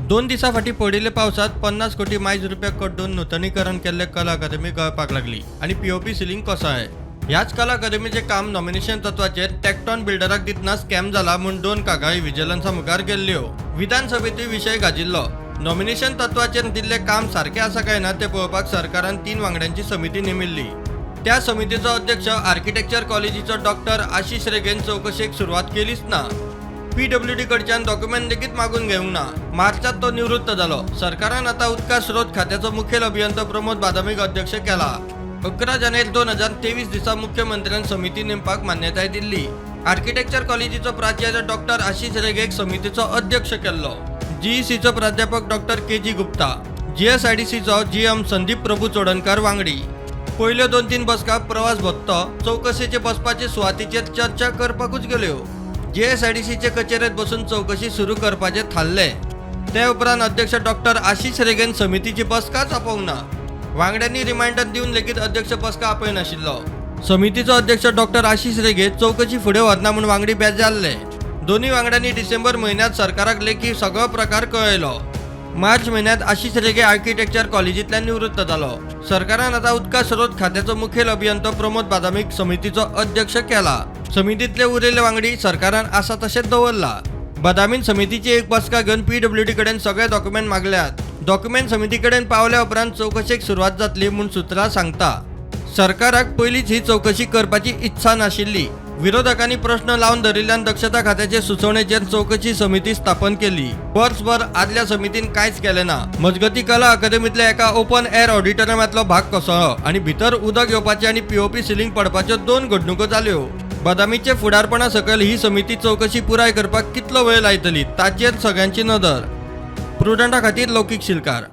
2 दिवसांफाटी पडिल्ल्या पावसात 50 कोटी मायज रुपया कडून नूतनीकरण केल्ले कला अकादमी गळपाक लागली आणि पीओपी सिलिंग कोसळ्ळें। ह्याच कला अकादमीचे काम नॉमिनेशन तत्वाचेर टॅक्टॉन बिल्डराक दितना स्कॅम जाला म्हूण 2 कागाळी विजिलन्सा मुखार गेल्ल्यो। विधानसभेतूय विशय गाजिल्लो। नॉमिनेशन तत्वाचेर दिल्ले काम सारखे आसा काय ना ते पळोवपाक सरकारान 3 वांगड्यांची समिती नेमिल्ली। त्या समितीचो अध्यक्ष आर्किटेक्चर कॉलेजीचो डॉक्टर आशिष रेगेन चौकशेक सुरवात केलीच ना। पीडब्ल्यूडी कडच्यान डॉक्युमेंट लेगीत मागून घेवंक ना। मार्चात तो निवृत्त जालो। सरकारान आता उदका स्रोत खात्याचो मुखेल अभियंता प्रमोद बादामीक अध्यक्ष केला। 11 जानेर 2023 दिसा मुख्यमंत्र्यान समिती नेमपाक मान्यताय दिल्ली। आर्किटेक्चर कॉलेजीचो प्राचार्य डॉक्टर आशिष रेगेक समितीचो अध्यक्ष केल्लो। जीईसीचो प्राध्यापक डॉक्टर केजी गुप्ता, जीएसआयडीसीचो जीएम संदीप प्रभू चोडणकार वांगडी। पयल्यो 2-3 बसका प्रवास भत्तो चौकशेचे बसपाचे सुवातीचेर चर्चा करपाकूच गेल्यो। जीएसआयडीसीचे कचेरेत बसून चौकशी सुरू करपाचे थारले। ते उपरांत अध्यक्ष डॉक्टर आशिष रेगेन समितीची बसकाच आपोवंक ना। वांगड्यांनी रिमाइंडर दिवन लेगीत अध्यक्ष बसका आपयनाशिल्लो। समितीचो अध्यक्ष डॉक्टर आशिष रेगे चौकशी फुडें व्हरना म्हूण वांगडी बेजारले। दोन्ही वांगड्यांनी डिसेंबर म्हयन्यात सरकाराक लेखी सगळो प्रकार कळयलो। मार्च महिन्यात आशिष रेगे आर्किटेक्चर कॉलेजींतल्यान निवृत्त जालो। सरकारान आता उदका स्रोत खात्याचो मुखेल अभियंता प्रमोद बादामीक समितीचो अध्यक्ष केला। समितीतले उरिल्ले वांगडी सरकारान आसा तशेंच दवरला। बादामीन समितीची एक बसका घेवन पीडब्ल्यूडी कडेन सगळे डॉक्युमेंट मागल्यात। डॉक्युमेंट समिती कडेन पावल्या उपरांत चौकशेक सुरवात जातली म्हूण सुत्रां सांगता। सरकाराक पयलींच ही चौकशी करपाची इत्सा नाशिल्ली। विरोधकांनी प्रश्न लावन धरिल्ल्यान दक्षता खात्याचे सुचोवणेचेर चौकशी समिती स्थापन केली। वर्सभर आदल्या समितीन कांयच केलें ना। मजगती कला अकादमींतल्या एका ओपन एअर ऑडिटोरियमांतलो भाग कोसळ्ळो आणि भितर उदक येवपाचे आणि पीओपी सिलिंग पडपाच्यो 2 घडणुको जाल्यो। बादामीचे फुडारपणा सकयल ही समिती चौकशी पुराय करपाक कितलो वेळ लायतली ताचेर सगळ्यांची नदर। प्रुडंटा खातीर लौकीक शिलकार।